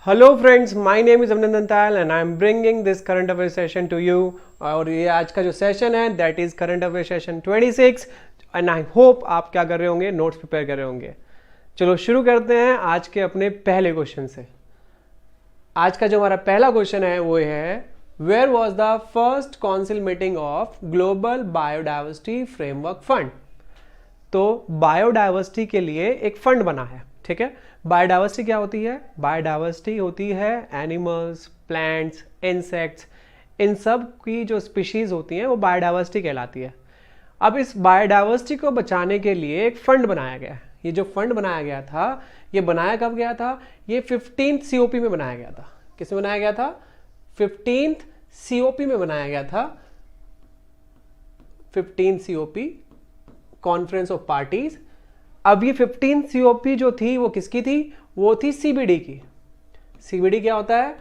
Hello friends, my name is Abhinandan Tayal and I am bringing this current affair session to you. और ये आज का जो सेशन है that is current affair session 26 and I hope आप क्या कर रहे होंगे, नोट्स प्रिपेयर कर रहे होंगे। चलो शुरू करते हैं आज के अपने पहले क्वेश्चन से। आज का जो हमारा पहला क्वेश्चन है वो है where was the first council meeting of global biodiversity framework fund. तो बायोडाइवर्सिटी के लिए एक फंड बना है, ठीक है। बायोडाइवर्सिटी क्या होती है? बायोडाइवर्सिटी होती है एनिमल्स, प्लांट्स, इंसेक्ट्स, इन सब की जो स्पीशीज होती हैं वो बायोडाइवर्सिटी कहलाती है। अब इस बायोडाइवर्सिटी को बचाने के लिए एक फंड बनाया गया है। ये जो फंड बनाया गया था ये बनाया कब गया था? ये 15th COP में बनाया गया था। किसमें बनाया गया था? 15th COP में बनाया गया था। 15th COP, conference of parties. अब ये 15th COP जो थी वो किसकी थी? वो थी CBD की। CBD क्या होता है?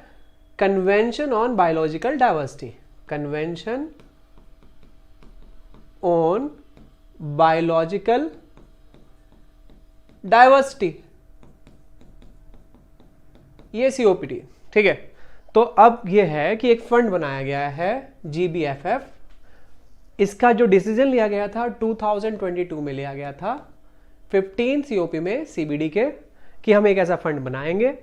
Convention on biological diversity. Convention on biological diversity, ये COPD, ठीक है। तो अब ये है कि एक फंड बनाया गया है GBFF। इसका जो डिसीजन लिया गया था 2022 में लिया गया था 15th COP में CBD के, कि हम एक ऐसा फंड बनाएंगे।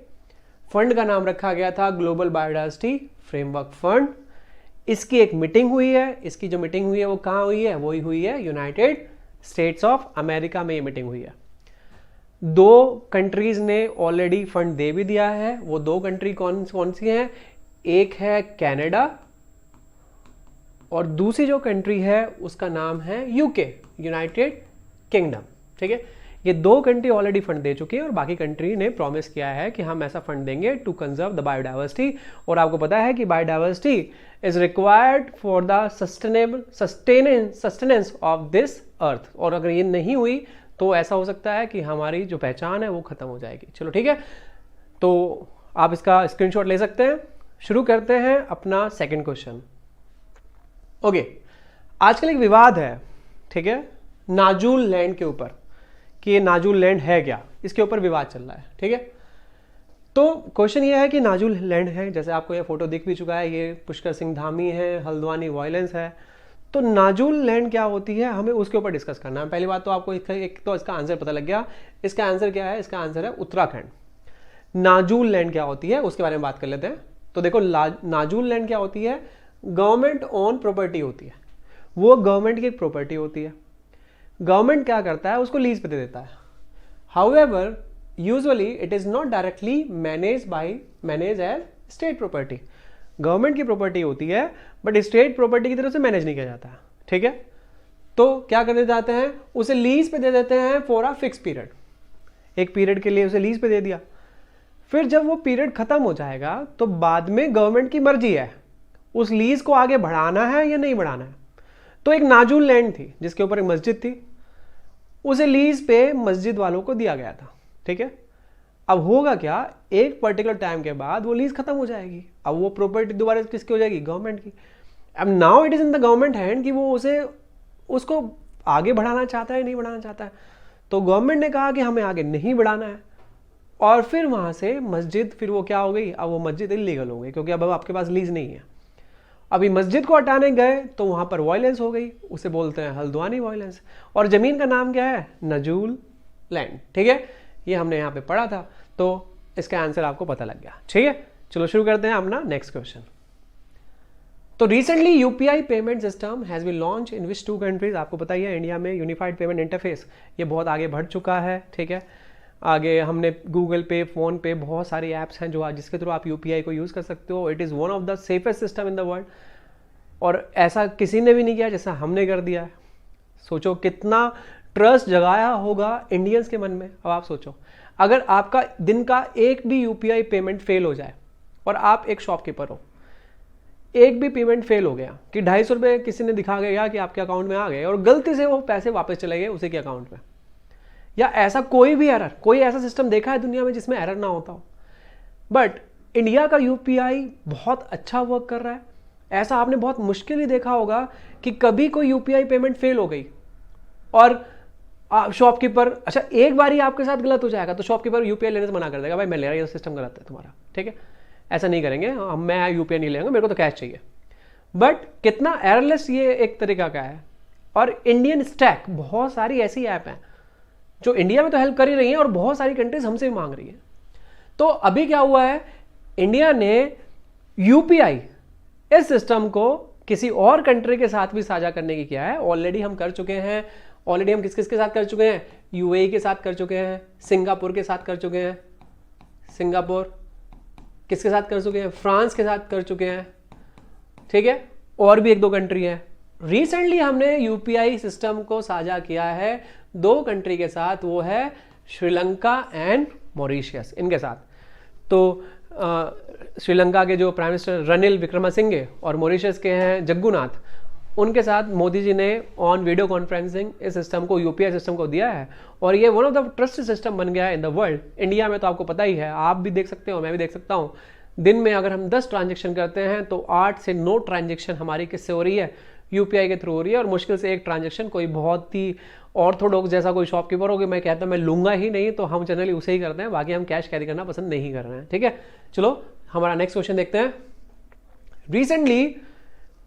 फंड का नाम रखा गया था ग्लोबल बायोडाइवर्सिटी फ्रेमवर्क फंड। इसकी एक मीटिंग हुई है। इसकी जो मीटिंग हुई है वो कहाँ हुई है? वही हुई है यूनाइटेड स्टेट्स ऑफ अमेरिका में ये मीटिंग हुई है। 2 कंट्रीज ने ऑलरेडी फंड दे भी दिया है। वो 2 कंट्री कौन कौन सी हैं? एक है कनाडा और दूसरी जो कंट्री है उसका नाम है UK, यूनाइटेड किंगडम, ठीक है। ये 2 कंट्री ऑलरेडी फंड दे चुकी है और बाकी कंट्री ने प्रॉमिस किया है कि हम ऐसा फंड देंगे टू कंजर्व द बायोडाइवर्सिटी। और आपको पता है कि biodiversity is required for the sustenance of this earth. और अगर ये नहीं हुई तो ऐसा हो सकता है कि हमारी जो पहचान है वो खत्म हो जाएगी। चलो ठीक है, तो आप इसका स्क्रीनशॉट ले सकते हैं। शुरू करते हैं अपना सेकेंड क्वेश्चन। ओके, आजकल एक विवाद है, ठीक है, नाजुल लैंड के ऊपर, कि ये नाजुल लैंड है क्या, इसके ऊपर विवाद चल रहा है, ठीक है। तो क्वेश्चन ये है कि नाजुल लैंड है, जैसे आपको ये फोटो दिख भी चुका है, ये पुष्कर सिंह धामी है, हल्द्वानी वायलेंस है। तो नाजुल लैंड क्या होती है, हमें उसके ऊपर डिस्कस करना है। पहली बात तो आपको एक तो इसका आंसर पता लग गया। इसका आंसर क्या है? इसका आंसर है उत्तराखंड। नाजुल लैंड क्या होती है उसके बारे में बात कर लेते हैं। तो देखो, नाजुल लैंड क्या होती है? गवर्नमेंट ओन प्रॉपर्टी होती है। वो गवर्नमेंट की एक प्रॉपर्टी होती है। गवर्नमेंट क्या करता है? उसको लीज पे दे देता है। However usually it is not directly manage as state property. Government की प्रॉपर्टी होती है बट स्टेट प्रॉपर्टी की तरफ से मैनेज नहीं किया जाता है, ठीक है। तो क्या करने जाते हैं? उसे लीज पे दे देते हैं फॉर अ फिक्स पीरियड। एक पीरियड के लिए उसे लीज पे दे दिया। फिर जब वो पीरियड खत्म हो जाएगा तो बाद में गवर्नमेंट की मर्जी है उस लीज को आगे बढ़ाना है या नहीं बढ़ाना है। तो एक नाजुल लैंड थी जिसके ऊपर एक मस्जिद थी, उसे लीज पे मस्जिद वालों को दिया गया था, ठीक है। अब होगा क्या? एक पर्टिकुलर टाइम के बाद वो लीज खत्म हो जाएगी। अब वो प्रॉपर्टी दोबारा किसकी हो जाएगी? गवर्नमेंट की। अब now it is in the government hand कि वो उसको आगे बढ़ाना चाहता है नहीं बढ़ाना चाहता है। तो गवर्नमेंट ने कहा कि हमें आगे नहीं बढ़ाना है और फिर वहां से मस्जिद, फिर वो क्या हो गई? अब वो मस्जिद इलीगल हो गई क्योंकि अब आपके पास लीज नहीं है। अभी मस्जिद को हटाने गए तो वहां पर वायलेंस हो गई, उसे बोलते हैं हल्द्वानी वायलेंस। और जमीन का नाम क्या है? नाजुल लैंड, ठीक है। ये हमने यहाँ पे पढ़ा था, तो इसका आंसर आपको पता लग गया, ठीक है। चलो शुरू करते हैं अपना नेक्स्ट क्वेश्चन। तो recently UPI payment system has been launch in which 2 countries. आपको पता ही है इंडिया में यूनिफाइड पेमेंट इंटरफेस ये बहुत आगे बढ़ चुका है, ठीक है। आगे हमने गूगल पे, फोन पे, बहुत सारी ऐप्स हैं जो जिसके थ्रू आप UPI को यूज़ कर सकते हो। It is one of the safest system in the world और ऐसा किसी ने भी नहीं किया जैसा हमने कर दिया है। सोचो कितना ट्रस्ट जगाया होगा इंडियंस के मन में। अब आप सोचो, अगर आपका दिन का एक भी UPI पेमेंट फेल हो जाए और आप एक शॉपकीपर हो, एक भी पेमेंट फेल हो गया कि 250 रुपये किसी ने दिखा गया कि आपके अकाउंट में आ गए और गलती से वो पैसे वापस चले गए उसी के अकाउंट में, या ऐसा कोई भी एरर, कोई ऐसा सिस्टम देखा है दुनिया में जिसमें एरर ना होता हो? बट इंडिया का UPI बहुत अच्छा वर्क कर रहा है। ऐसा आपने बहुत मुश्किल ही देखा होगा कि कभी कोई UPI पेमेंट फेल हो गई और शॉपकीपर, अच्छा एक बार ही आपके साथ गलत हो जाएगा तो शॉपकीपर यूपीआई लेने से मना कर देगा, भाई मैं ले रहा हूँ, ये सिस्टम गलत है तुम्हारा, ठीक है, ऐसा नहीं करेंगे, मैं यूपीआई नहीं लेंगे, मेरे को तो कैश चाहिए। बट कितना एयरलेस ये एक तरीका का है। और इंडियन स्टैक, बहुत सारी ऐसी ऐप हैं जो इंडिया में तो हेल्प कर ही रही हैं और बहुत सारी कंट्रीज हमसे भी मांग रही है। तो अभी क्या हुआ है, इंडिया ने यूपीआई इस सिस्टम को किसी और कंट्री के साथ भी साझा करने की किया है। ऑलरेडी हम कर चुके हैं, ऑलरेडी हम किस किस के साथ कर चुके हैं, यूएई के साथ कर चुके हैं, सिंगापुर के साथ कर चुके हैं, सिंगापुर किसके साथ कर चुके हैं, फ्रांस के साथ कर चुके हैं, ठीक है, और भी एक दो कंट्री है। रिसेंटली हमने यूपीआई सिस्टम को साझा किया है 2 कंट्री के साथ, वो है श्रीलंका एंड मॉरिशियस, इनके साथ। तो श्रीलंका के जो प्राइम मिनिस्टर रनिल विक्रमसिंघे और मॉरिशस के हैं जग्गूनाथ, उनके साथ मोदी जी ने ऑन वीडियो कॉन्फ्रेंसिंग इस सिस्टम को, यूपीआई सिस्टम को दिया है और ये one of the trusted system बन गया है इन द वर्ल्ड। इंडिया में तो आपको पता ही है, आप भी देख सकते हो, मैं भी देख सकता हूँ, दिन में अगर हम 10 ट्रांजेक्शन करते हैं तो 8 से 9 ट्रांजेक्शन हमारी किससे हो रही है, यूपीआई के थ्रू हो रही है। और मुश्किल से एक ट्रांजेक्शन कोई बहुत ही ऑर्थोडॉक्स जैसा कोई शॉपकीपर हो कि मैं कहता मैं लूंगा ही नहीं, तो हम जनरली उसे ही करते हैं, बाकी हम कैश कैरी करना पसंद नहीं कर रहे हैं, ठीक है। चलो हमारा नेक्स्ट क्वेश्चन देखते हैं। Recently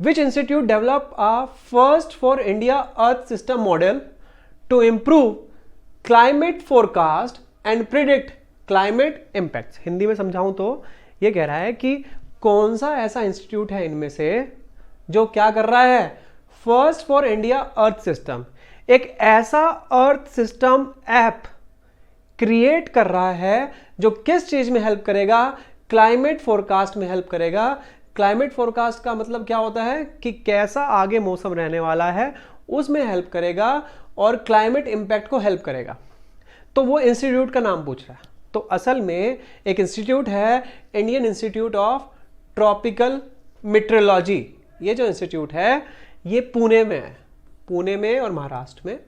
which institute develop a first for India earth system model to improve climate forecast and predict climate impact. Hindi में समझाऊं तो ये कह रहा है कि कौन सा ऐसा इंस्टीट्यूट है इनमें से जो क्या कर रहा है, first for India earth system, एक ऐसा अर्थ सिस्टम ऐप क्रिएट कर रहा है जो किस चीज में हेल्प करेगा, क्लाइमेट फोरकास्ट में हेल्प करेगा। क्लाइमेट फोरकास्ट का मतलब क्या होता है कि कैसा आगे मौसम रहने वाला है, उसमें हेल्प करेगा और क्लाइमेट इंपैक्ट को हेल्प करेगा। तो वो इंस्टीट्यूट का नाम पूछ रहा है। तो असल में एक इंस्टीट्यूट है Indian institute of tropical metrology. ये जो इंस्टीट्यूट है ये पुणे में है, पुणे में और महाराष्ट्र में।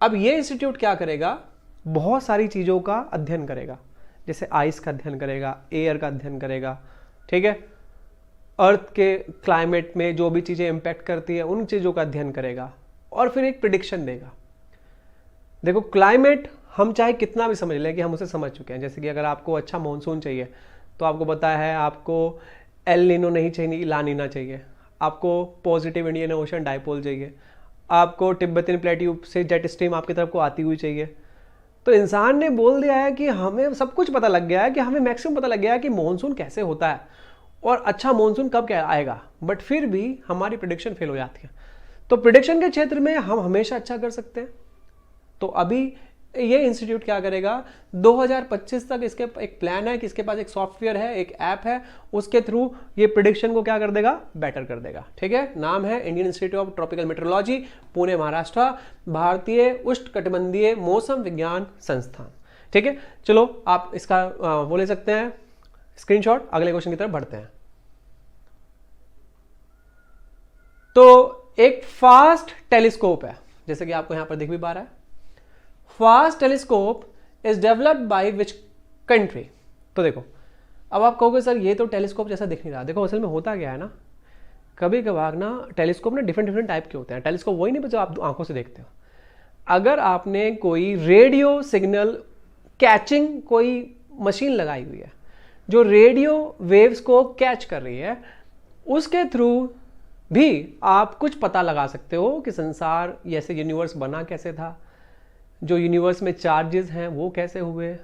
अब ये इंस्टीट्यूट क्या करेगा, बहुत सारी चीजों का अध्ययन करेगा, जैसे आइस का अध्ययन करेगा, एयर का अध्ययन करेगा, ठीक है, अर्थ के क्लाइमेट में जो भी चीजें इंपैक्ट करती है उन चीजों का अध्ययन करेगा और फिर एक प्रिडिक्शन देगा। देखो क्लाइमेट हम चाहे कितना भी समझ लें कि हम उसे समझ चुके हैं, जैसे कि अगर आपको अच्छा मानसून चाहिए तो आपको पता है आपको एल नीनो नहीं चाहिए, ला नीना चाहिए, आपको पॉजिटिव इंडियन ओशन डाइपोल चाहिए, आपको तिब्बतन प्लेट्यू से जेट स्ट्रीम आपकी तरफ को आती हुई चाहिए। तो इंसान ने बोल दिया है कि हमें सब कुछ पता लग गया है, कि हमें मैक्सिमम पता लग गया है कि मानसून कैसे होता है और अच्छा मानसून कब क्या आएगा, बट फिर भी हमारी प्रेडिक्शन फेल हो जाती है। तो प्रेडिक्शन के क्षेत्र में हम हमेशा अच्छा कर सकते हैं। तो अभी ये इंस्टीट्यूट क्या करेगा, 2025 तक इसके एक प्लान है कि इसके पास एक सॉफ्टवेयर है, एक ऐप है, उसके थ्रू ये प्रेडिक्शन को क्या कर देगा, बेटर कर देगा, ठीक है। नाम है Indian institute of tropical metrology, Pune Maharashtra, भारतीय उष्णकटिबंधीय मौसम विज्ञान संस्थान, ठीक है। चलो आप इसका वो ले सकते हैं स्क्रीनशॉट। अगले क्वेश्चन की तरफ बढ़ते हैं। तो एक फास्ट टेलीस्कोप है, जैसे कि आपको यहां पर दिख भी पा रहा है, fast telescope is developed by which country. तो देखो अब आप कहोगे सर ये तो टेलीस्कोप जैसा दिख नहीं रहा। देखो असल में होता क्या है ना, कभी कभार ना टेलीस्कोप ना डिफरेंट टाइप के होते हैं। टेलीस्कोप वही नहीं जो आप आंखों से देखते हो। अगर आपने कोई रेडियो सिग्नल कैचिंग कोई मशीन लगाई हुई है जो रेडियो वेव्स को कैच कर रही है, उसके थ्रू भी आप कुछ पता लगा सकते हो कि संसार जैसे यूनिवर्स बना कैसे था, जो यूनिवर्स में चार्जेस हैं वो कैसे हुए।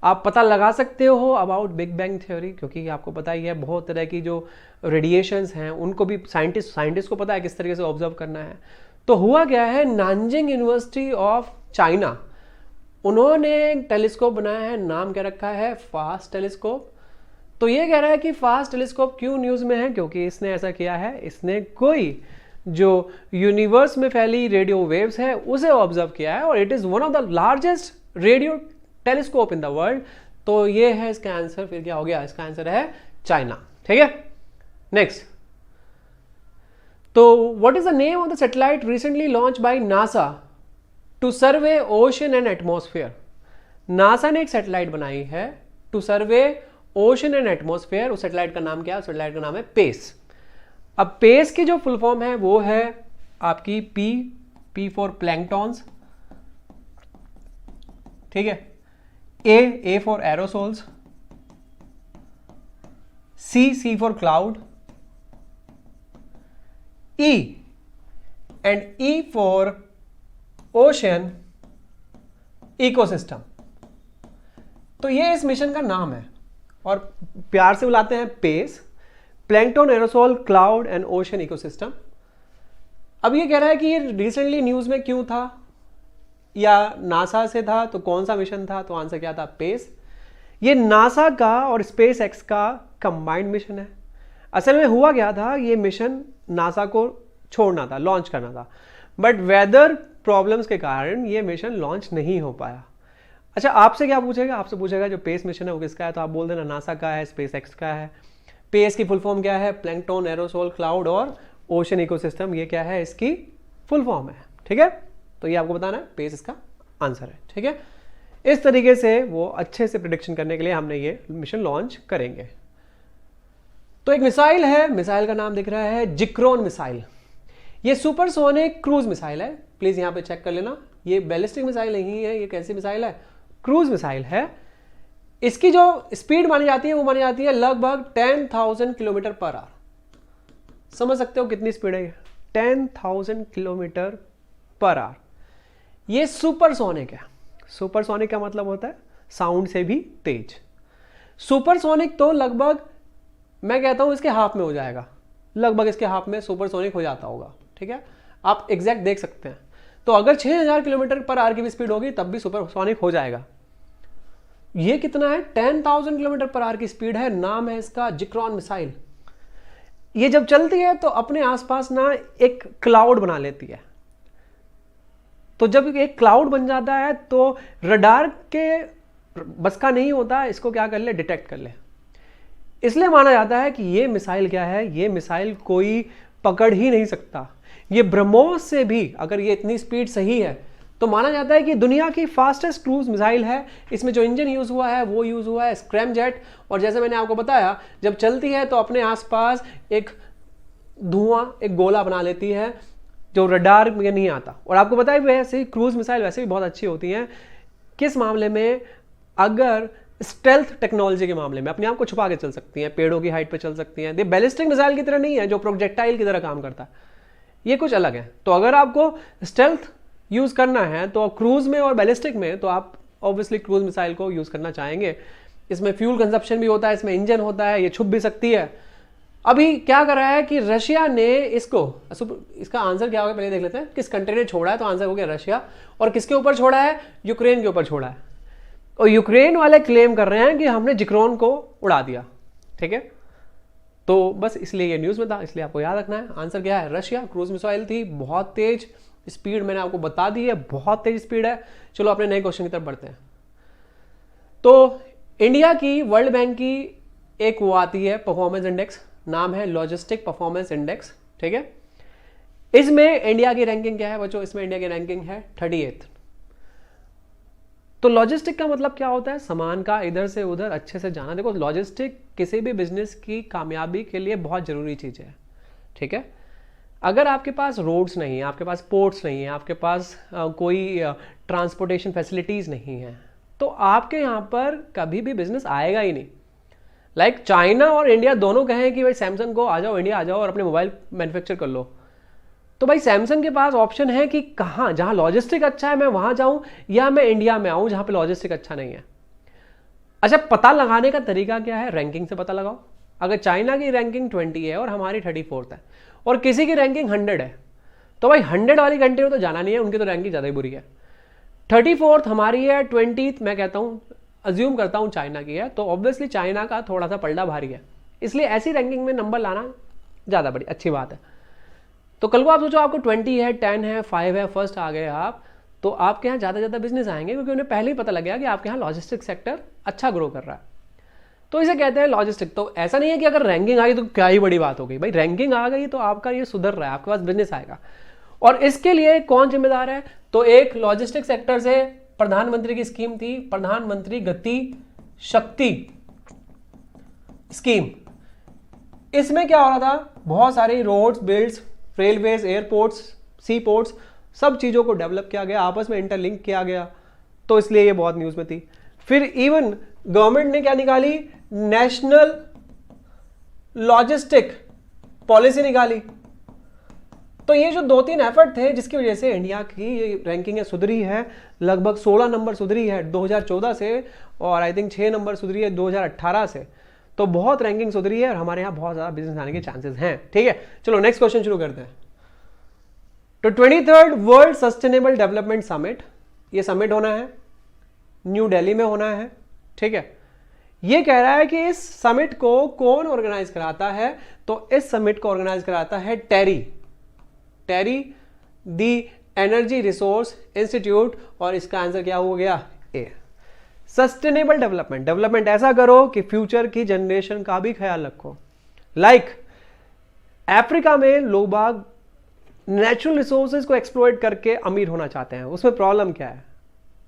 आप पता लगा सकते हो अबाउट बिग बैंग थ्योरी, क्योंकि आपको पता ही है बहुत तरह की जो रेडिएशंस हैं उनको भी साइंटिस्ट को पता है किस तरीके से ऑब्जर्व करना है। तो हुआ क्या है, नानजिंग यूनिवर्सिटी ऑफ चाइना, उन्होंने एक टेलीस्कोप बनाया है, नाम क्या रखा है, फास्ट टेलीस्कोप। तो ये कह रहा है कि फास्ट टेलीस्कोप क्यों न्यूज़ में है, क्योंकि इसने ऐसा किया है, इसने कोई जो यूनिवर्स में फैली रेडियो वेव्स है उसे ऑब्जर्व किया है और it is one of the largest radio telescope in the world. तो ये है इसका आंसर। फिर क्या हो गया, इसका आंसर है चाइना, ठीक है। नेक्स्ट, तो what is the name of the satellite recently launch by NASA to survey ocean and atmosphere. NASA ने एक सैटेलाइट बनाई है to survey ocean and atmosphere. उस सैटेलाइट का नाम क्या है, उस सैटेलाइट का नाम है पेस। अब पेस की जो फुल फॉर्म है वो है आपकी पी फॉर प्लैंकटॉन्स, ठीक है, A for aerosols, C for cloud, E and E for ocean ecosystem. तो ये इस मिशन का नाम है और प्यार से बुलाते हैं PACE, plankton, aerosol, cloud and ocean ecosystem. अब ये कह रहा है कि ये रिसेंटली न्यूज में क्यों था या नासा से था, तो कौन सा मिशन था? तो आंसर क्या था? पेस। ये नासा का और स्पेस एक्स का कंबाइंड मिशन है। असल में हुआ क्या था, ये मिशन नासा को छोड़ना था, लॉन्च करना था, बट वेदर प्रॉब्लम्स के कारण ये मिशन लॉन्च नहीं हो पाया। अच्छा, आपसे क्या पूछेगा? आपसे पूछेगा जो पेस मिशन है वो किसका है, तो आप बोल देना नासा का है, स्पेस एक्स का है। पेस की फुल फॉर्म क्या है? प्लैंकटन, एरोसोल, क्लाउड और ओशन इकोसिस्टम। ये क्या है? इसकी फुल फॉर्म है। ठीक है, तो ये आपको बताना है, पेस इसका आंसर है। ठीक है, इस तरीके से वो अच्छे से प्रिडिक्शन करने के लिए हमने ये मिशन लॉन्च करेंगे। तो एक मिसाइल है, मिसाइल का नाम दिख रहा है जिक्रोन मिसाइल। ये सुपरसोनिक क्रूज मिसाइल है, प्लीज यहां पे चेक कर लेना। ये बैलिस्टिक मिसाइल नहीं है, ये कैसी मिसाइल है? क्रूज मिसाइल है। इसकी जो स्पीड मानी जाती है वो मानी जाती है लगभग 10,000 किलोमीटर पर आवर। समझ सकते हो कितनी स्पीड है ये? 10,000 किलोमीटर पर आवर। ये सुपरसोनिक है। सुपरसोनिक का मतलब होता है साउंड से भी तेज। सुपरसोनिक तो लगभग मैं कहता हूं इसके हाफ में हो जाएगा, लगभग इसके हाफ में सुपरसोनिक हो जाता होगा। ठीक है, आप एग्जैक्ट देख सकते हैं। तो अगर 6,000 किलोमीटर पर आवर की भी स्पीड होगी तब भी सुपरसोनिक हो जाएगा। ये कितना है? 10,000 किलोमीटर पर आवर की स्पीड है। नाम है इसका जिक्रोन मिसाइल। ये जब चलती है तो अपने आसपास ना एक क्लाउड बना लेती है। तो जब एक क्लाउड बन जाता है तो रडार के बस का नहीं होता इसको क्या कर ले? डिटेक्ट कर ले। इसलिए माना जाता है कि ये मिसाइल क्या है? ये मिसाइल कोई पकड़ ही नहीं सकता। ये ब्रह्मोस से भी अगर ये इतनी स्पीड सही है तो माना जाता है कि दुनिया की फास्टेस्ट क्रूज मिसाइल है। इसमें जो इंजन यूज हुआ है वो यूज हुआ है स्क्रैमजेट, और जैसे मैंने आपको बताया जब चलती है तो अपने आसपास एक धुआं, एक गोला बना लेती है जो रडार में नहीं आता। और आपको पता है वैसे क्रूज मिसाइल वैसे भी बहुत अच्छी होती हैं। किस मामले में? अगर स्टेल्थ टेक्नोलॉजी के मामले में अपने आप को छुपा के चल सकती हैं, पेड़ों की हाइट पे चल सकती हैं। ये बैलिस्टिक मिसाइल की तरह नहीं है जो प्रोजेक्टाइल की तरह काम करता है, ये कुछ अलग है। तो अगर आपको स्टेल्थ यूज करना है तो क्रूज में और बैलिस्टिक में तो आप ऑब्वियसली क्रूज मिसाइल को यूज करना चाहेंगे। इसमें फ्यूल कंजप्शन भी होता है, इसमें इंजन होता है, ये छुप भी सकती है। अभी क्या कर रहा है कि रशिया ने इसका आंसर क्या होगा पहले देख लेते हैं। किस कंट्री ने छोड़ा है? तो आंसर हो गया रशिया। और किसके ऊपर छोड़ा है? यूक्रेन के ऊपर छोड़ा है। और यूक्रेन वाले क्लेम कर रहे हैं कि हमने जिक्रोन को उड़ा दिया। ठीक है, तो बस इसलिए ये न्यूज में था, इसलिए आपको याद रखना है। आंसर क्या है? रशिया। क्रूज मिसाइल थी, बहुत तेज स्पीड मैंने आपको बता दी है, बहुत तेज स्पीड है। चलो अपने नए क्वेश्चन की तरफ बढ़ते हैं। तो इंडिया की वर्ल्ड बैंक की एक वो आती है परफॉर्मेंस इंडेक्स, नाम है लॉजिस्टिक परफॉर्मेंस इंडेक्स। ठीक है, इसमें इंडिया की रैंकिंग क्या है बच्चों? इसमें इंडिया की रैंकिंग है 38। तो लॉजिस्टिक का मतलब क्या होता है? सामान का इधर से उधर अच्छे से जाना। देखो, लॉजिस्टिक किसी भी बिजनेस की कामयाबी के लिए बहुत जरूरी चीज है। ठीक है, अगर आपके पास रोड्स नहीं है, आपके पास पोर्ट्स नहीं है, आपके पास कोई ट्रांसपोर्टेशन फैसिलिटीज नहीं है, तो आपके यहाँ पर कभी भी बिजनेस आएगा ही नहीं। लाइक चाइना और इंडिया दोनों कहें कि भाई सैमसंग को आ जाओ, इंडिया आ जाओ और अपने मोबाइल मैन्युफैक्चर कर लो, तो भाई सैमसंग के पास ऑप्शन है कि कहाँ, जहाँ लॉजिस्टिक अच्छा है मैं वहाँ जाऊँ या मैं इंडिया में आऊँ जहाँ पे लॉजिस्टिक अच्छा नहीं है। अच्छा, पता लगाने का तरीका क्या है? रैंकिंग से पता लगाओ। अगर चाइना की रैंकिंग 20 है और हमारी 34th है और किसी की रैंकिंग 100 है, तो भाई 100 वाली कंट्री में तो जाना नहीं है, उनकी तो रैंकिंग ज़्यादा ही बुरी है। 34th हमारी है, 20th मैं कहता हूँ, अज्यूम करता हूँ चाइना की है, तो ऑब्वियसली चाइना का थोड़ा सा पलड़ा भारी है। इसलिए ऐसी रैंकिंग में नंबर लाना ज़्यादा बड़ी अच्छी बात है। तो कल को आप सोचो आपको 20 है, 10 है, 5 है, फर्स्ट आ गए आप, तो आपके यहाँ ज़्यादा ज़्यादा बिजनेस आएंगे क्योंकि उन्हें पहले ही पता लग गया कि आपके यहाँ लॉजिस्टिक सेक्टर अच्छा ग्रो कर रहा है। तो इसे कहते हैं लॉजिस्टिक। तो ऐसा नहीं है कि अगर रैंकिंग आ गई तो क्या ही बड़ी बात हो गई, भाई रैंकिंग आ गई तो आपका ये सुधर रहा है, आपके पास बिजनेस आएगा। और इसके लिए कौन जिम्मेदार है? तो एक लॉजिस्टिक सेक्टर से प्रधानमंत्री की स्कीम थी, प्रधानमंत्री गति शक्ति स्कीम। इसमें क्या हो रहा था? बहुत सारी रोड्स, बिल्ड्स, रेलवेज, एयरपोर्ट्स, सी पोर्ट्स, सब चीज़ों को डेवलप किया गया, आपस में इंटरलिंक किया गया। तो इसलिए ये बहुत न्यूज में थी। फिर इवन गवर्नमेंट ने क्या निकाली, नेशनल लॉजिस्टिक पॉलिसी निकाली। तो ये जो 2-3 एफर्ट थे जिसकी वजह से इंडिया की ये रैंकिंग सुधरी है, लगभग 16 नंबर सुधरी है 2014 से, और आई थिंक 6 नंबर सुधरी है 2018 से। तो बहुत रैंकिंग सुधरी है और हमारे यहाँ बहुत ज़्यादा बिजनेस आने के चांसेस हैं। ठीक है, चलो नेक्स्ट क्वेश्चन शुरू करते हैं। तो 23rd world sustainable development summit, ये समिट होना है, न्यू दिल्ली में होना है। ठीक है, ये कह रहा है कि इस समिट को कौन ऑर्गेनाइज कराता है, तो इस समिट को ऑर्गेनाइज कराता है टेरी दी एनर्जी रिसोर्स इंस्टीट्यूट, और इसका आंसर क्या हो गया, ए। सस्टेनेबल डेवलपमेंट ऐसा करो कि फ्यूचर की जनरेशन का भी ख्याल रखो। लाइक अफ्रीका में लोग बाग नेचुरल रिसोर्सेज को एक्सप्लॉइट करके अमीर होना चाहते हैं। उसमें प्रॉब्लम क्या है,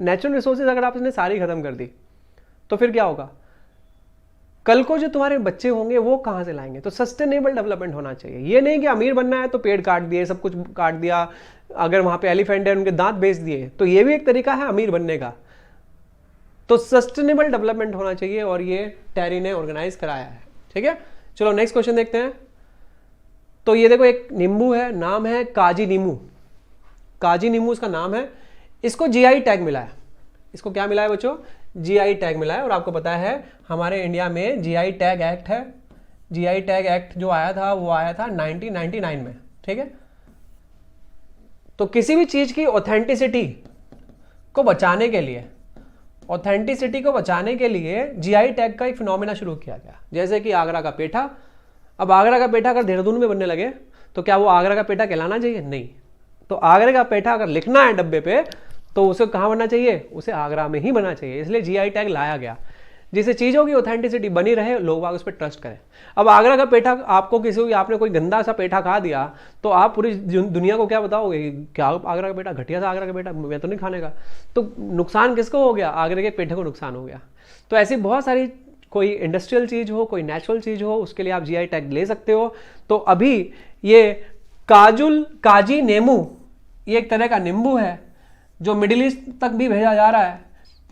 नेचुरल रिसोर्सेज अगर आपने सारी खत्म कर दी तो फिर क्या होगा, कल को जो तुम्हारे बच्चे होंगे वो कहां से लाएंगे। तो सस्टेनेबल डेवलपमेंट होना चाहिए। ये नहीं कि अमीर बनना है तो पेड़ काट दिए, सब कुछ काट दिया, अगर वहां पे एलिफेंट है उनके दांत बेच दिए, तो ये भी एक तरीका है अमीर बनने का। तो सस्टेनेबल डेवलपमेंट होना चाहिए और ये टेरी ने ऑर्गेनाइज कराया है। ठीक है, चलो नेक्स्ट क्वेश्चन देखते हैं। तो ये देखो एक नींबू है, नाम है काजी नींबू इसका नाम है। इसको जीआई टैग मिला है। इसको क्या मिला है बच्चों, जीआई टैग मिला है। और आपको पता है हमारे इंडिया में जीआई टैग एक्ट है। जीआई टैग एक्ट जो आया था वो आया था 1999 में। ठीक है, तो किसी भी चीज की ऑथेंटिसिटी को बचाने के लिए जीआई टैग का एक फिनोमिना शुरू किया गया। जैसे कि आगरा का पेठा, अब आगरा का पेठा अगर देहरादून में बनने लगे तो क्या वो आगरा का पेठा कहलाना चाहिए, नहीं। तो आगरा का पेठा अगर लिखना है डब्बे पे तो उसे कहाँ बनना चाहिए, उसे आगरा में ही बनना चाहिए। इसलिए जीआई टैग लाया गया, जिससे चीज़ों की ऑथेंटिसिटी बनी रहे, लोग उस पर ट्रस्ट करें। अब आगरा का पेठा आपको आपने कोई गंदा सा पेठा खा दिया तो आप पूरी दुनिया को क्या बताओगे, क्या आगरा का पेठा घटिया था, आगरा का पेठा मैं तो नहीं खाने का। तो नुकसान किसको हो गया, आगरे के पेठे को नुकसान हो गया। तो ऐसी बहुत सारी, कोई इंडस्ट्रियल चीज़ हो, कोई नेचुरल चीज़ हो, उसके लिए आप जीआई टैग ले सकते हो। तो अभी ये काजी नींबू, ये एक तरह का नींबू है जो मिडिल ईस्ट तक भी भेजा जा रहा है,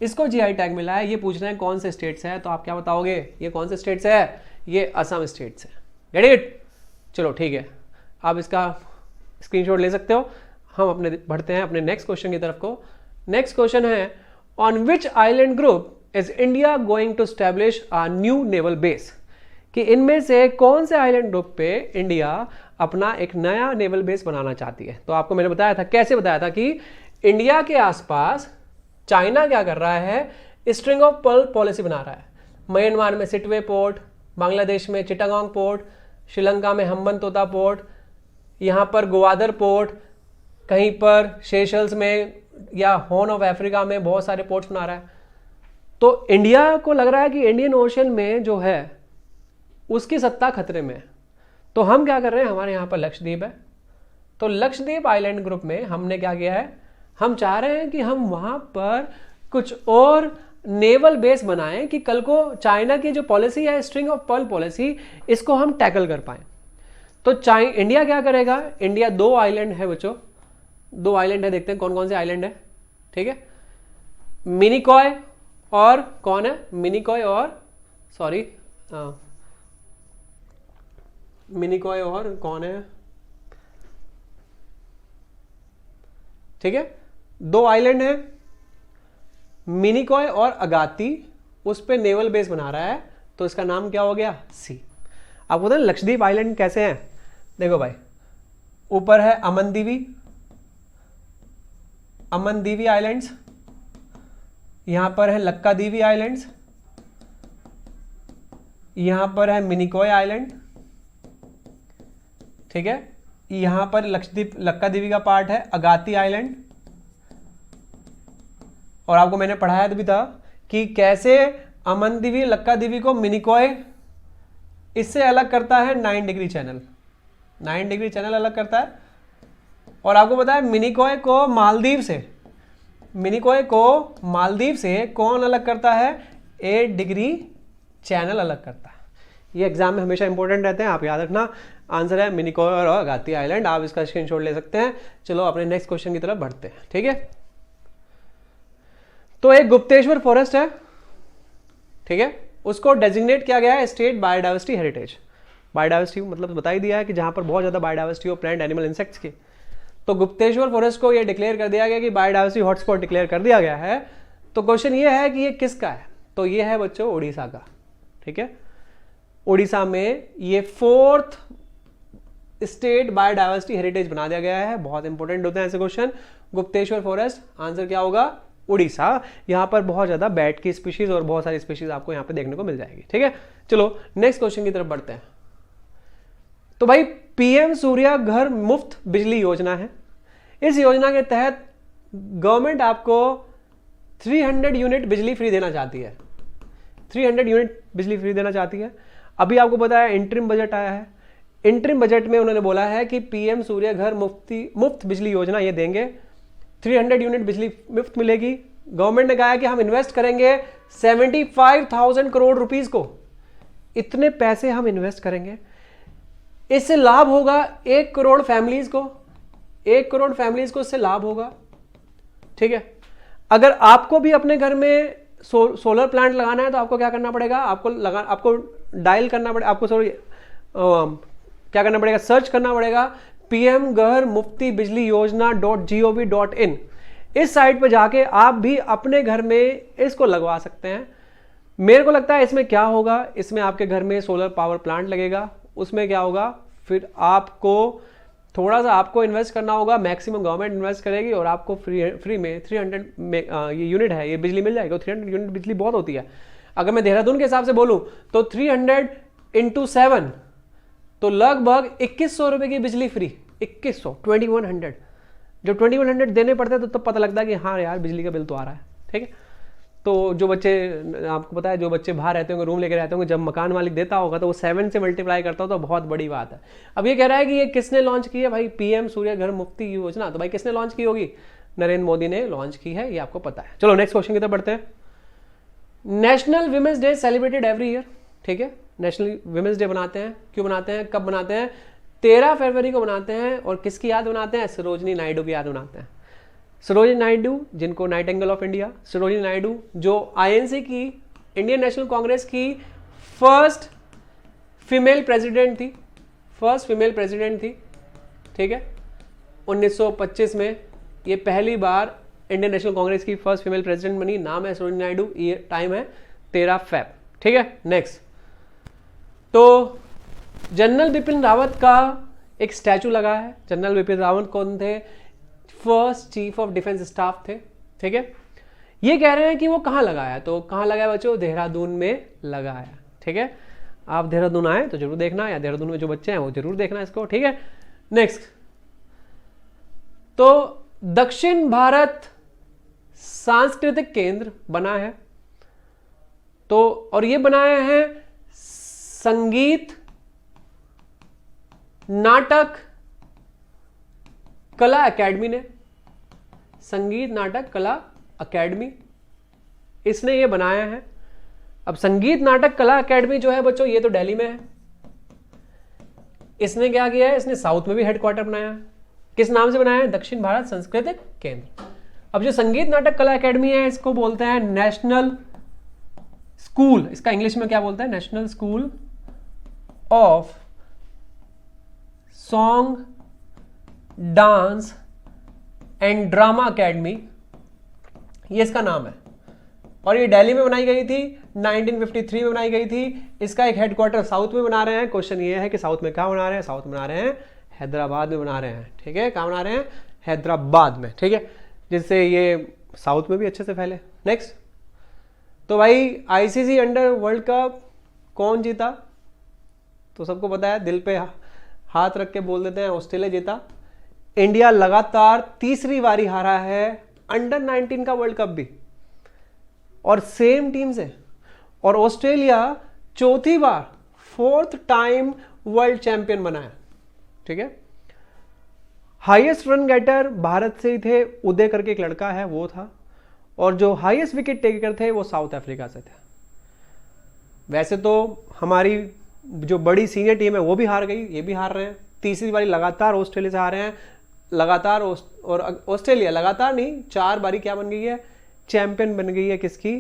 इसको जीआई टैग मिला है। ये पूछ रहे हैं कौन से स्टेट से है, तो आप क्या बताओगे, ये कौन से स्टेट से है, ये असम स्टेट से। गेट इट, चलो ठीक है, आप इसका स्क्रीनशॉट ले सकते हो। हम अपने बढ़ते हैं अपने नेक्स्ट क्वेश्चन की तरफ को। नेक्स्ट क्वेश्चन है, on which island group is India going to establish a new naval base, कि इनमें से कौन से आइलैंड ग्रुप पे इंडिया अपना एक नया नेवल बेस बनाना चाहती है। तो आपको मैंने बताया था, कैसे बताया था, कि इंडिया के आसपास चाइना क्या कर रहा है, स्ट्रिंग ऑफ पर्ल पॉलिसी बना रहा है। म्यांमार में सिटवे पोर्ट, बांग्लादेश में चिटागोंग पोर्ट, श्रीलंका में हम्बनतोता पोर्ट, यहाँ पर ग्वादर पोर्ट, कहीं पर सेशल्स में या हॉर्न ऑफ अफ्रीका में बहुत सारे पोर्ट्स बना रहा है। तो इंडिया को लग रहा है कि इंडियन ओशन में जो है उसकी सत्ता खतरे में है। तो हम क्या कर रहे हैं, हमारे यहाँ पर लक्षद्वीप है, तो लक्षद्वीप आइलैंड ग्रुप में हमने क्या किया है, हम चाह रहे हैं कि हम वहाँ पर कुछ और नेवल बेस बनाएं कि कल को चाइना की जो पॉलिसी है स्ट्रिंग ऑफ पर्ल पॉलिसी, इसको हम टैकल कर पाएं। तो इंडिया क्या करेगा, इंडिया 2 आइलैंड है बच्चों, 2 आइलैंड है, देखते हैं कौन कौन से आइलैंड है। ठीक है, मिनिकॉय और कौन है, मिनिकॉय और मिनिकॉय और कौन है, ठीक है, 2 आइलैंड है, मिनिकॉय और अगाती, उस पे नेवल बेस बना रहा है। तो इसका नाम क्या हो गया, सी। आपको पता है लक्षद्वीप आइलैंड कैसे हैं, देखो भाई, ऊपर है अमनदीवी आइलैंड्स, यहां पर है लक्कादीवी आइलैंड्स, यहां पर है मिनिकॉय आइलैंड, ठीक है, यहां पर लक्कादीवी का पार्ट है अगाती आइलैंड। और आपको मैंने पढ़ाया भी था कि कैसे अमनदीवी लक्कादीवी को मिनिकॉय इससे अलग करता है 9 डिग्री चैनल, 9 डिग्री चैनल अलग करता है। और आपको पता है मिनिकॉय को मालदीव से कौन अलग करता है, 8 डिग्री चैनल अलग करता है। ये एग्जाम में हमेशा इंपॉर्टेंट रहते हैं, आप याद रखना। आंसर है मिनिकॉय और अगाती आइलैंड, आप इसका स्क्रीनशॉट ले सकते हैं। चलो अपने नेक्स्ट क्वेश्चन की तरफ बढ़ते हैं। ठीक है, तो एक गुप्तेश्वर फॉरेस्ट है, ठीक है, उसको डेजिग्नेट किया गया है स्टेट बायोडाइवर्सिटी हेरिटेज। बायोडाइवर्सिटी मतलब बता ही दिया है कि जहां पर बहुत ज्यादा बायोडाइवर्सिटी हो प्लांट एनिमल इंसेक्ट्स की। तो गुप्तेश्वर फॉरेस्ट को ये डिक्लेयर कर दिया गया कि बायोडाइवर्सिटी हॉटस्पॉट डिक्लेयर कर दिया गया है। तो क्वेश्चन ये है कि ये किसका है, तो ये है बच्चों उड़ीसा का, ठीक है। उड़ीसा में ये 4th स्टेट बायोडाइवर्सिटी हेरिटेज बना दिया गया है। बहुत इंपॉर्टेंट होते हैं ऐसे क्वेश्चन। गुप्तेश्वर फॉरेस्ट, आंसर क्या होगा, उड़ीसा। यहां पर बहुत ज्यादा बैट की स्पीशीज और बहुत सारी स्पीशीज आपको यहां पे देखने को मिल जाएगी, ठीक है। चलो नेक्स्ट क्वेश्चन की तरफ बढ़ते हैं। तो भाई पीएम सूर्या घर मुफ्त बिजली योजना है। इस योजना के तहत गवर्नमेंट आपको 300 यूनिट बिजली फ्री देना चाहती है। 300 यूनिट बिजली फ्री देना चाहती है। अभी आपको पता है इंटरिम बजट आया है। इंटरिम बजट में उन्होंने बोला है कि पीएम सूर्य घर मुफ्त बिजली योजना ये देंगे। 300 यूनिट बिजली मुफ्त मिलेगी। गवर्नमेंट ने कहा है कि हम इन्वेस्ट करेंगे 75,000 करोड़ रुपीस को। इतने पैसे हम इन्वेस्ट करेंगे, इससे लाभ होगा 1 करोड़ फैमिलीज को। 1 करोड़ फैमिलीज को इससे लाभ होगा, ठीक है। अगर आपको भी अपने घर में सोलर प्लांट लगाना है तो आपको क्या करना पड़ेगा, आपको डायल करना पड़ेगा, आपको सॉरी क्या करना पड़ेगा, सर्च करना पड़ेगा पीएम घर मुफ्ती बिजली योजना .gov.in। इस साइट पर जाके आप भी अपने घर में इसको लगवा सकते हैं। मेरे को लगता है इसमें क्या होगा, इसमें आपके घर में सोलर पावर प्लांट लगेगा। उसमें क्या होगा, फिर आपको थोड़ा सा आपको इन्वेस्ट करना होगा, मैक्सिमम गवर्नमेंट इन्वेस्ट करेगी और आपको फ्री में 300 में ये यूनिट है ये बिजली मिल जाएगी। 300 यूनिट बिजली बहुत होती है। अगर मैं देहरादून के हिसाब से बोलूं तो 300 × 7 तो लगभग 2100 रुपए की बिजली फ्री। 2100 2100 जब 2100 देने पड़ते हैं तो तब पता लगता है कि हाँ यार बिजली का बिल तो आ रहा है, ठीक है। तो जो बच्चे, आपको पता है जो बच्चे बाहर रहते होंगे, रूम लेके रहते होंगे, जब मकान मालिक देता होगा तो वो 7 से मल्टीप्लाई करता हो तो बहुत बड़ी बात है। अब ये कह रहा है कि ये किसने लॉन्च की है भाई, पीएम सूर्य घर मुफ्ती योजना। तो भाई किसने लॉन्च की होगी, नरेंद्र मोदी ने लॉन्च की है, ये आपको पता है। चलो नेक्स्ट क्वेश्चन की तरफ बढ़ते हैं। National women's day celebrated every year, ठीक है। नेशनल विमेंस डे बनाते हैं, क्यों बनाते हैं, कब बनाते हैं, 13 फरवरी को बनाते हैं। और किसकी याद बनाते हैं, सरोजिनी नायडू की याद बनाते हैं। सरोजिनी नायडू, जिनको Nightingale of India, Sarojini Naidu जो आईएनसी की, इंडियन नेशनल कांग्रेस की फर्स्ट फीमेल प्रेसिडेंट थी, ठीक है। 1925 में ये पहली बार इंडियन नेशनल कांग्रेस की फर्स्ट फीमेल प्रेसिडेंट बनी। नाम है सरोजिनी नायडू। ये टाइम है 13 फेब, ठीक है। नेक्स्ट, तो जनरल बिपिन रावत का एक स्टैचू लगा है। जनरल बिपिन रावत कौन थे, first chief of defence staff थे, ठीक है। ये कह रहे हैं कि वो कहाँ लगाया, तो कहाँ लगाया बच्चों, देहरादून में लगाया, ठीक है। आप देहरादून आए तो जरूर देखना, या देहरादून में जो बच्चे हैं वो जरूर देखना इसको, ठीक है। नेक्स्ट, तो दक्षिण भारत सांस्कृतिक केंद्र बना है, तो और ये बनाया है संगीत नाटक कला एकेडमी ने। संगीत नाटक कला एकेडमी इसने ये बनाया है। अब संगीत नाटक कला एकेडमी जो है बच्चों, ये तो दिल्ली में है। इसने क्या किया है, इसने साउथ में भी हेडक्वार्टर बनाया है। किस नाम से बनाया है, दक्षिण भारत सांस्कृतिक केंद्र। अब जो संगीत नाटक कला एकेडमी है, इसको बोलते हैं नेशनल स्कूल, इसका इंग्लिश में क्या बोलते हैं, national school of song dance and drama academy, ये इसका नाम है। और ये दिल्ली में बनाई गई थी, 1953 में बनाई गई थी। इसका एक हेडक्वार्टर साउथ में बना रहे हैं। क्वेश्चन ये है कि साउथ में कहाँ बना रहे हैं, साउथ में बना रहे हैं हैदराबाद में बना रहे हैं, ठीक है। कहाँ बना रहे हैं, हैदराबाद में, ठीक है, जिससे ये साउथ में भी अच्छे से फैले। नेक्स्ट, तो भाई आईसीसी अंडर वर्ल्ड कप कौन जीता, तो सबको पता है, दिल पे हाथ रख के बोल देते हैं, ऑस्ट्रेलिया जीता। इंडिया लगातार तीसरी बारी हारा है अंडर 19 का वर्ल्ड कप भी, और सेम टीम से। और ऑस्ट्रेलिया चौथी बार, 4th टाइम वर्ल्ड चैंपियन बना है, ठीक है। हाईएस्ट रन गेटर भारत से ही थे, उदय करके एक लड़का है वो था। और जो हाईएस्ट विकेट टेकर थे वो साउथ अफ्रीका से थे। वैसे तो हमारी जो बड़ी सीनियर टीम है वो भी हार गई, ये भी हार रहे हैं। तीसरी बारी लगातार ऑस्ट्रेलिया से हारे हैं लगातार। और ऑस्ट्रेलिया लगातार नहीं, 4 बारी क्या बन गई है, चैंपियन बन गई है किसकी?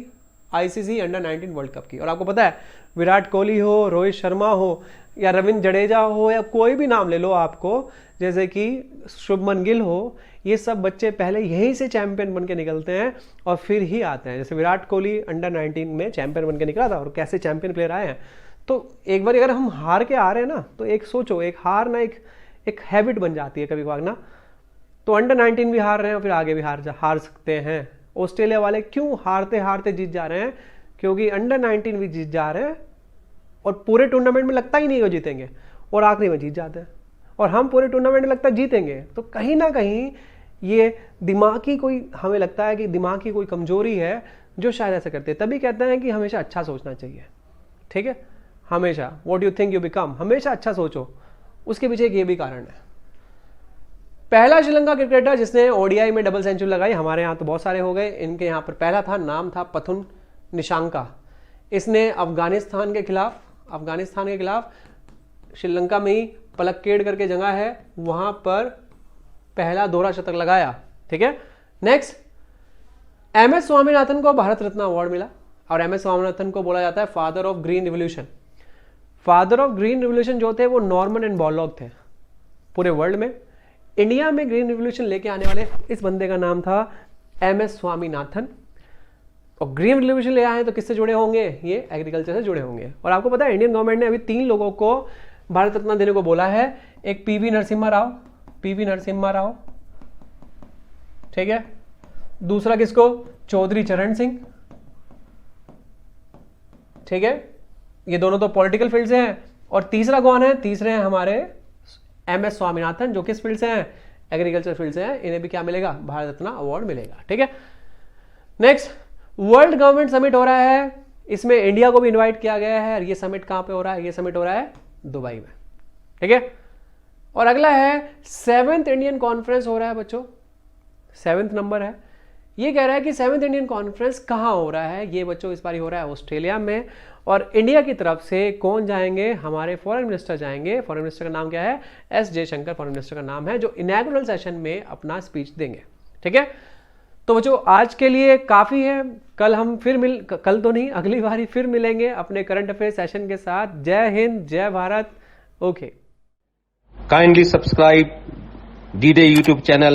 आईसीसी अंडर 19 वर्ल्ड कप की। और आपको पता है विराट कोहली हो, रोहित शर्मा हो या रविंद्र जडेजा हो या कोई भी नाम ले लो आपको, जैसे कि शुभमन गिल हो, ये सब बच्चे पहले यहीं से चैंपियन बन के निकलते हैं और फिर ही आते हैं। जैसे विराट कोहली अंडर 19 में चैंपियन बन के निकला था और कैसे चैंपियन प्लेयर आए हैं। तो एक बार अगर हम हार के आ रहे हैं ना, तो एक सोचो, एक हार ना एक हैबिट बन जाती है कभी कभार ना। तो अंडर 19 भी हार रहे हैं और फिर आगे भी हार सकते हैं। ऑस्ट्रेलिया वाले क्यों हारते हारते जीत जा रहे हैं? क्योंकि अंडर 19 भी जीत जा रहे हैं और पूरे टूर्नामेंट में लगता ही नहीं वो जीतेंगे और आखिरी में जीत जाते हैं। और हम पूरे टूर्नामेंट में लगता है जीतेंगे। तो कहीं ना कहीं ये दिमागी कोई, हमें लगता है कि दिमाग की कोई कमजोरी है जो शायद ऐसा करते हैं। तभी कहते हैं कि हमेशा अच्छा सोचना चाहिए, ठीक है? हमेशा what you think you become, हमेशा अच्छा सोचो। उसके पीछे एक ये भी कारण है। पहला श्रीलंका क्रिकेटर जिसने ओडीआई में डबल सेंचुरी लगाई, हमारे यहाँ तो बहुत सारे हो गए, इनके यहाँ पर पहला था, नाम था पथुन निशांका। इसने अफगानिस्तान के खिलाफ श्रीलंका में ही पलक्केड करके जगह है, वहां पर पहला दोहरा शतक लगाया, ठीक है? नेक्स्ट, एमएस स्वामीनाथन को भारत रत्न अवार्ड मिला और एमएस स्वामीनाथन को बोला जाता है father of green revolution. Father of green revolution जो थे वो नॉर्मन एंड बॉरलॉग थे पूरे वर्ल्ड में। इंडिया में ग्रीन रिवोल्यूशन लेके आने वाले इस बंदे का नाम था एमएस स्वामीनाथन। और ग्रीन रिवोल्यूशन ले आए तो किससे जुड़े होंगे? ये एग्रीकल्चर से जुड़े होंगे। और आपको पता है इंडियन गवर्नमेंट ने अभी 3 लोगों को भारत रत्न देने को बोला है। एक पीवी नरसिम्हा राव, ठीक है? दूसरा किसको? चौधरी चरण सिंह, ठीक है? ये दोनों तो पॉलिटिकल फील्ड से हैं। और तीसरा कौन है? तीसरे हैं हमारे एमएस स्वामीनाथन, जो किस फील्ड से हैं? एग्रीकल्चर फील्ड से हैं। इन्हें भी क्या मिलेगा? भारत रत्न अवार्ड मिलेगा, ठीक है? नेक्स्ट, वर्ल्ड गवर्नमेंट समिट हो रहा है, इसमें इंडिया को भी इनवाइट किया गया है। और ये समिट कहां पे हो रहा है? ये समिट हो रहा है दुबई में, ठीक है? और अगला है 7th इंडियन कॉन्फ्रेंस हो रहा है बच्चों, 7th नंबर है। ये कह रहा है कि 7th इंडियन कॉन्फ्रेंस कहां हो रहा है? ये बच्चों इस बार हो रहा है ऑस्ट्रेलिया में। और इंडिया की तरफ से कौन जाएंगे? हमारे फॉरेन मिनिस्टर जाएंगे। फॉरेन मिनिस्टर का नाम क्या है? एस जयशंकर फॉरेन मिनिस्टर का नाम है, जो इनॉग्रेशन सेशन में अपना स्पीच देंगे, ठीक है? तो बच्चों आज के लिए काफी है। कल हम फिर कल तो नहीं, अगली बार फिर मिलेंगे अपने करंट अफेयर सेशन के साथ। जय हिंद, जय Bharat. Okay, Kindly subscribe D-Day YouTube channel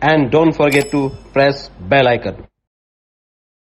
and don't forget to press bell icon.